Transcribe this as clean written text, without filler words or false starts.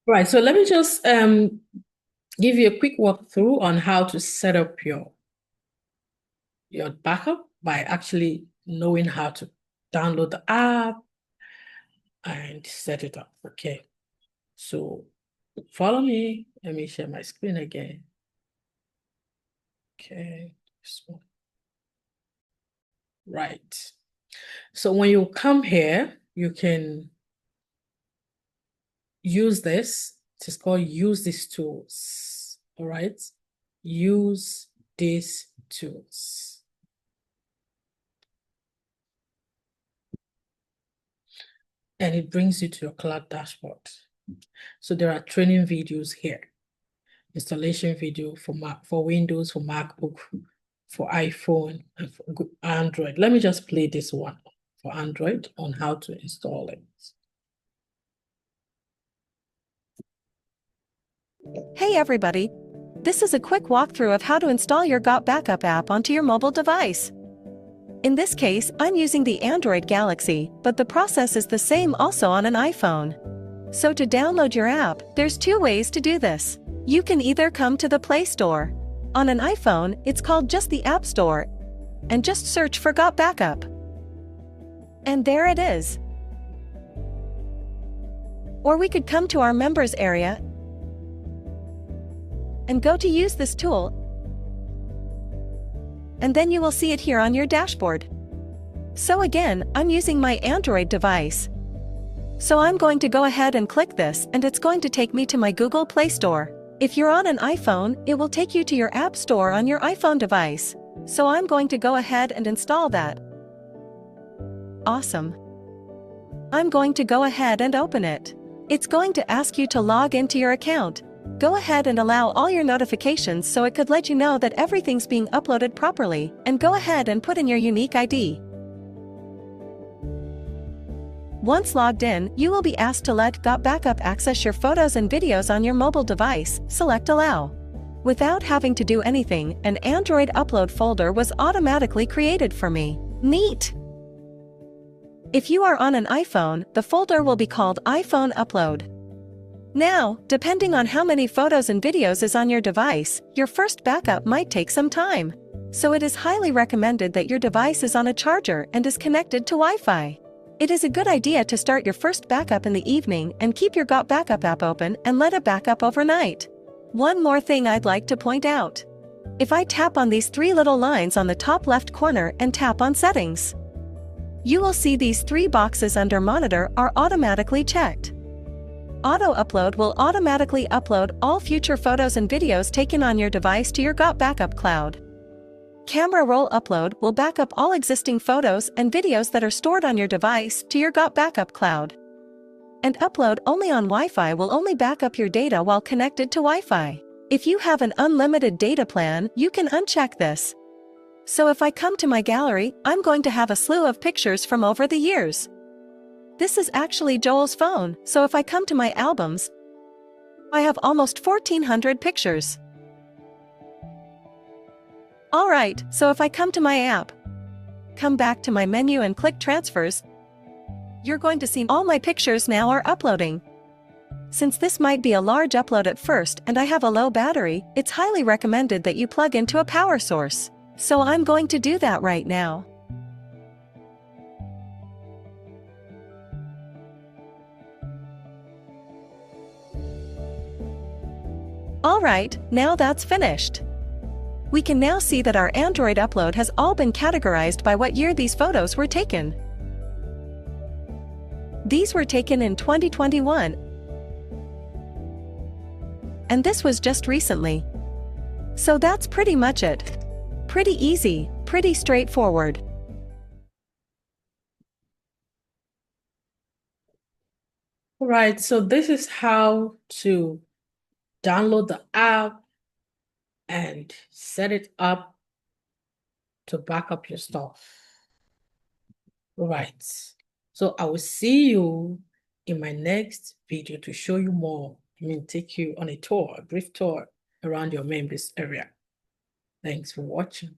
Right, so let me just give you a quick walkthrough on how to set up your backup by actually knowing how to download the app and set it up. Okay, so follow me. Let me share my screen again. Okay, this one. Right. So when you come here, you can use this. It is called use these tools. All right. Use these tools. And it brings you to your cloud dashboard. So there are training videos here. Installation video for Mac, for Windows, for MacBook, for iPhone, and for Android. Let me just play this one for Android on how to install it. Hey everybody! This is a quick walkthrough of how to install your GotBackup app onto your mobile device. In this case, I'm using the Android Galaxy, but the process is the same also on an iPhone. So to download your app, there's two ways to do this. You can either come to the Play Store. On an iPhone, it's called just the App Store, and just search for GotBackup. And there it is. Or we could come to our members area and go to use this tool, and then you will see it here on your dashboard. So again, I'm using my Android device. So I'm going to go ahead and click this, and it's going to take me to my Google Play Store. If you're on an iPhone, it will take you to your App Store on your iPhone device. So I'm going to go ahead and install that. Awesome. I'm going to go ahead and open it. It's going to ask you to log into your account. Go ahead and allow all your notifications so it could let you know that everything's being uploaded properly, and go ahead and put in your unique ID. Once logged in, you will be asked to let GotBackup access your photos and videos on your mobile device. Select Allow. Without having to do anything, an Android upload folder was automatically created for me. Neat! If you are on an iPhone, the folder will be called iPhone Upload. Now, depending on how many photos and videos is on your device, your first backup might take some time. So it is highly recommended that your device is on a charger and is connected to Wi-Fi. It is a good idea to start your first backup in the evening and keep your GotBackup app open and let it back up overnight. One more thing I'd like to point out. If I tap on these three little lines on the top left corner and tap on Settings, you will see these three boxes under Monitor are automatically checked. Auto Upload will automatically upload all future photos and videos taken on your device to your GotBackup cloud. Camera Roll Upload will back up all existing photos and videos that are stored on your device to your GotBackup cloud. And Upload Only on Wi-Fi will only back up your data while connected to Wi-Fi. If you have an unlimited data plan, you can uncheck this. So if I come to my gallery, I'm going to have a slew of pictures from over the years. This is actually Joel's phone, so if I come to my albums, I have almost 1,400 pictures. Alright, so if I come to my app, come back to my menu and click Transfers, you're going to see all my pictures now are uploading. Since this might be a large upload at first and I have a low battery, it's highly recommended that you plug into a power source. So I'm going to do that right now. Alright, now that's finished. We can now see that our Android upload has all been categorized by what year these photos were taken. These were taken in 2021. And this was just recently. So that's pretty much it. Pretty easy, pretty straightforward. All right, so this is how to download the app and set it up to back up your stuff. All right, so I will see you in my next video to show you more. Take you on a tour, a brief tour around your members area. Thanks for watching.